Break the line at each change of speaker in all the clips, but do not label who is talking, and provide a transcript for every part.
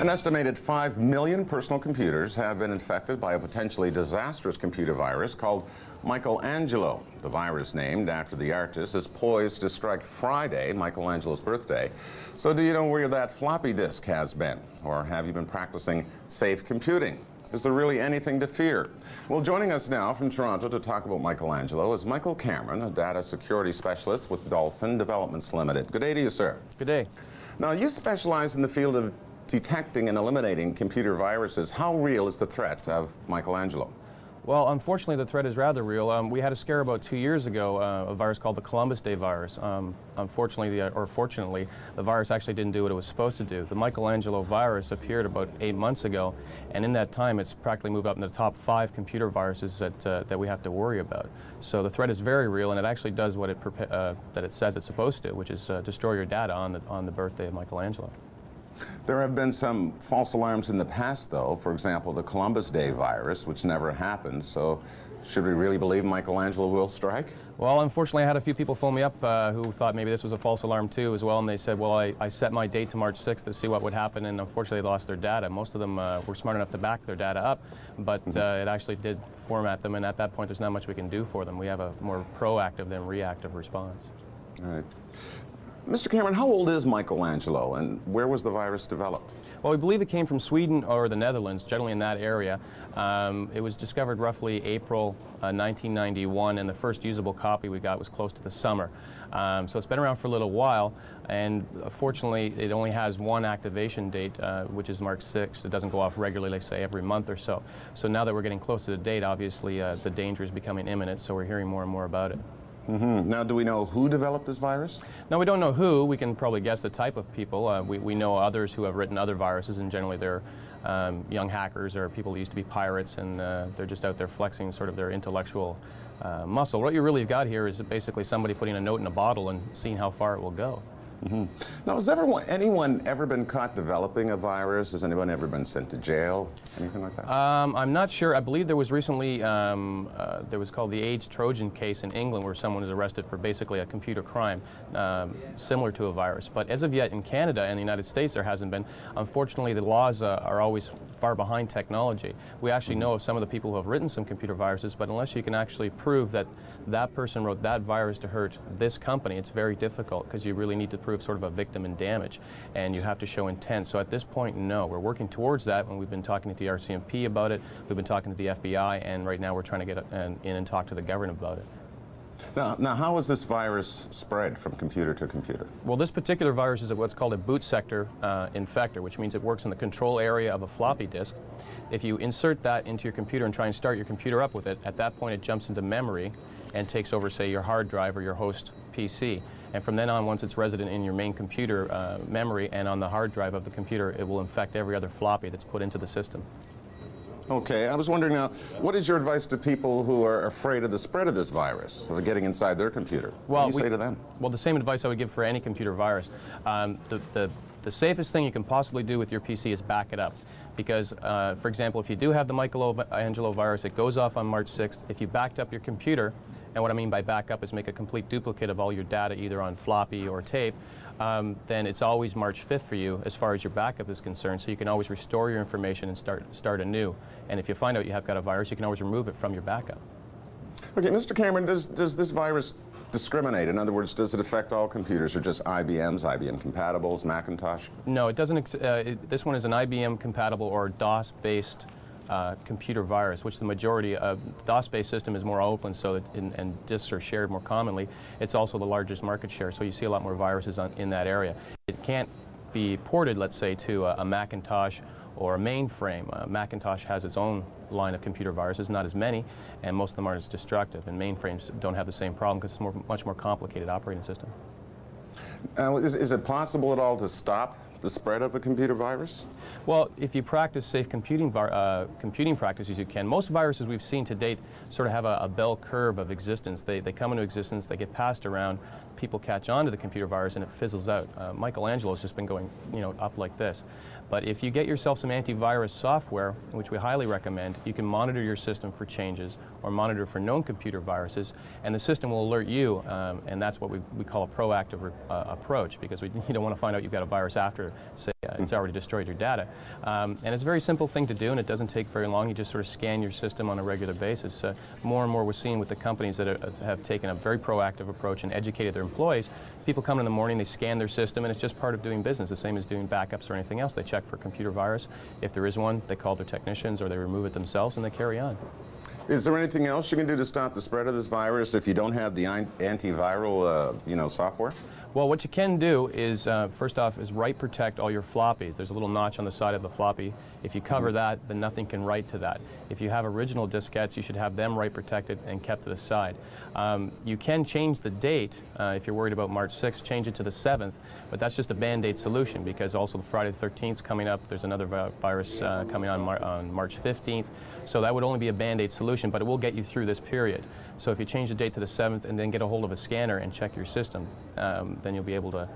An estimated 5 million personal computers have been infected by a potentially disastrous computer virus called Michelangelo. The virus, named after the artist, is poised to strike Friday, Michelangelo's birthday. So do you know where that floppy disk has been? Or have you been practicing safe computing? Is there really anything to fear? Well, joining us now from Toronto to talk about Michelangelo is Michael Cameron, a data security specialist with Dolphin Developments Limited. Good day to you, sir.
Good day. Now,
you specialize in the field of detecting and eliminating computer viruses. How real is the threat of Michelangelo?
Well, unfortunately, the threat is rather real. We had a scare about 2 years ago, a virus called the Columbus Day virus. Unfortunately, or fortunately, the virus actually didn't do what it was supposed to do. The Michelangelo virus appeared about 8 months ago, and in that time, it's practically moved up in the top 5 computer viruses that we have to worry about. So the threat is very real, and it actually does what that it says it's supposed to, which is destroy your data on the birthday of Michelangelo.
There have been some false alarms in the past, though. For example, the Columbus Day virus, which never happened. So should we really believe Michelangelo will strike?
Well, unfortunately, I had a few people phone me up who thought maybe this was a false alarm, too, as well. And they said, well, I set my date to March 6th to see what would happen, and unfortunately, they lost their data. Most of them were smart enough to back their data up, but it actually did format them, and at that point, there's not much we can do for them. We have a more proactive than reactive response.
All right. Mr. Cameron, how old is Michelangelo, and where was the virus developed?
Well, we believe it came from Sweden or the Netherlands, generally in that area. It was discovered roughly April 1991, and the first usable copy we got was close to the summer. So it's been around for a little while, and fortunately, it only has one activation date, which is March 6th. It doesn't go off regularly, like say every month or so. So now that we're getting close to the date, obviously the danger is becoming imminent, so we're hearing more and more about it.
Now, do we know who developed this virus?
No, we don't know who. We can probably guess the type of people. We know others who have written other viruses, and generally they're young hackers or people who used to be pirates, and they're just out there flexing sort of their intellectual muscle. What you really got here is basically somebody putting a note in a bottle and seeing how far it will go.
Now, has anyone ever been caught developing a virus? Has anyone ever been sent to jail? Anything like that?
I'm not sure. I believe there was recently, there was called the AIDS Trojan case in England where someone was arrested for basically a computer crime similar to a virus. But as of yet in Canada and the United States there hasn't been. Unfortunately, the laws are always far behind technology. We actually know of some of the people who have written some computer viruses, but unless you can actually prove that that person wrote that virus to hurt this company, it's very difficult because you really need to prove sort of a victim in damage, and you have to show intent. So at this point, no. We're working towards that, and we've been talking to the RCMP about it, we've been talking to the FBI, and right now we're trying to get in and talk to the government about it.
Now, how is this virus spread from computer to computer?
Well, this particular virus is what's called a boot sector infector, which means it works in the control area of a floppy disk. If you insert that into your computer and try and start your computer up with it, at that point it jumps into memory and takes over, say, your hard drive or your host PC. And from then on, once it's resident in your main computer memory and on the hard drive of the computer, it will infect every other floppy that's put into the system.
Okay, I was wondering now, what is your advice to people who are afraid of the spread of this virus, of getting inside their computer?
Well,
what do you say to them?
Well, the same advice I would give for any computer virus. The safest thing you can possibly do with your PC is back it up. Because, for example, if you do have the Michelangelo virus, it goes off on March 6th. If you backed up your computer, and what I mean by backup is make a complete duplicate of all your data, either on floppy or tape, then it's always March 5th for you as far as your backup is concerned, so you can always restore your information and start anew. And if you find out you have got a virus, you can always remove it from your backup.
Okay, Mr. Cameron, does this virus discriminate? In other words, does it affect all computers, or just IBMs, IBM compatibles, Macintosh?
No, it doesn't. This one is an IBM compatible or DOS-based computer virus, which the majority of the DOS-based system is more open, so and disks are shared more commonly. It's also the largest market share, so you see a lot more viruses in that area. It can't be ported, let's say, to a Macintosh or a mainframe. Macintosh has its own line of computer viruses, not as many, and most of them aren't as destructive, and mainframes don't have the same problem because it's much more complicated operating system.
Is it possible at all to stop the spread of a computer virus?
Well, if you practice safe computing practices, you can. Most viruses we've seen to date sort of have a bell curve of existence. They come into existence, they get passed around, people catch on to the computer virus, and it fizzles out. Michelangelo's just been going, up like this. But if you get yourself some antivirus software, which we highly recommend, you can monitor your system for changes or monitor for known computer viruses, and the system will alert you, and that's what we call a proactive approach, because you don't want to find out you've got a virus after, say, it's already destroyed your data. And it's a very simple thing to do, and it doesn't take very long. You just sort of scan your system on a regular basis. More and more we're seeing with the companies that have taken a very proactive approach and educated their employees. People come in the morning, they scan their system, and it's just part of doing business, the same as doing backups or anything else. They check for computer virus. If there is one, they call their technicians or they remove it themselves and they carry on.
Is there anything else you can do to stop the spread of this virus if you don't have the antiviral software?
Well, what you can do is, first off, is write protect all your floppies. There's a little notch on the side of the floppy. If you cover that, then nothing can write to that. If you have original diskettes, you should have them write protected and kept to the side. You can change the date, if you're worried about March 6th, change it to the 7th, but that's just a Band-Aid solution because also the Friday the 13th is coming up. There's another virus coming on March 15th, so that would only be a Band-Aid solution, but it will get you through this period. So if you change the date to the 7th and then get a hold of a scanner and check your system, then you'll be able to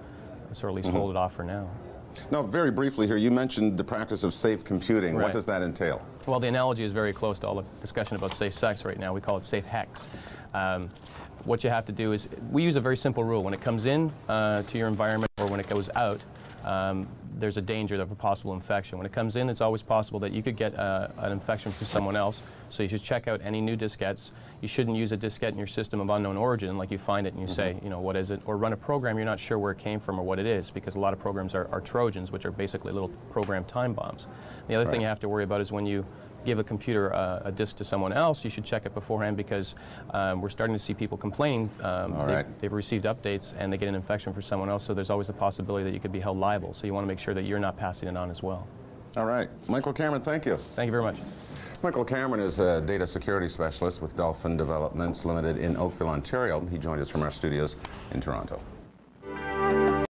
sort of at least hold it off for now.
Now, very briefly here, you mentioned the practice of safe computing.
Right.
What does that entail?
Well, the analogy is very close to all the discussion about safe sex right now. We call it safe hex. What you have to do is, we use a very simple rule. When it comes in to your environment or when it goes out, there's a danger of a possible infection. When it comes in, it's always possible that you could get an infection from someone else, so you should check out any new diskettes. You shouldn't use a diskette in your system of unknown origin, like you find it and you say, you know, what is it? Or run a program you're not sure where it came from or what it is, because a lot of programs are Trojans, which are basically little program time bombs. The other thing you have to worry about is when you give a computer a disk to someone else, you should check it beforehand because we're starting to see people complaining. They've received updates and they get an infection for someone else, so there's always the possibility that you could be held liable. So you want to make sure that you're not passing it on as well.
All right. Michael Cameron, thank you.
Thank you very much.
Michael Cameron is a data security specialist with Dolphin Developments Limited in Oakville, Ontario. He joined us from our studios in Toronto.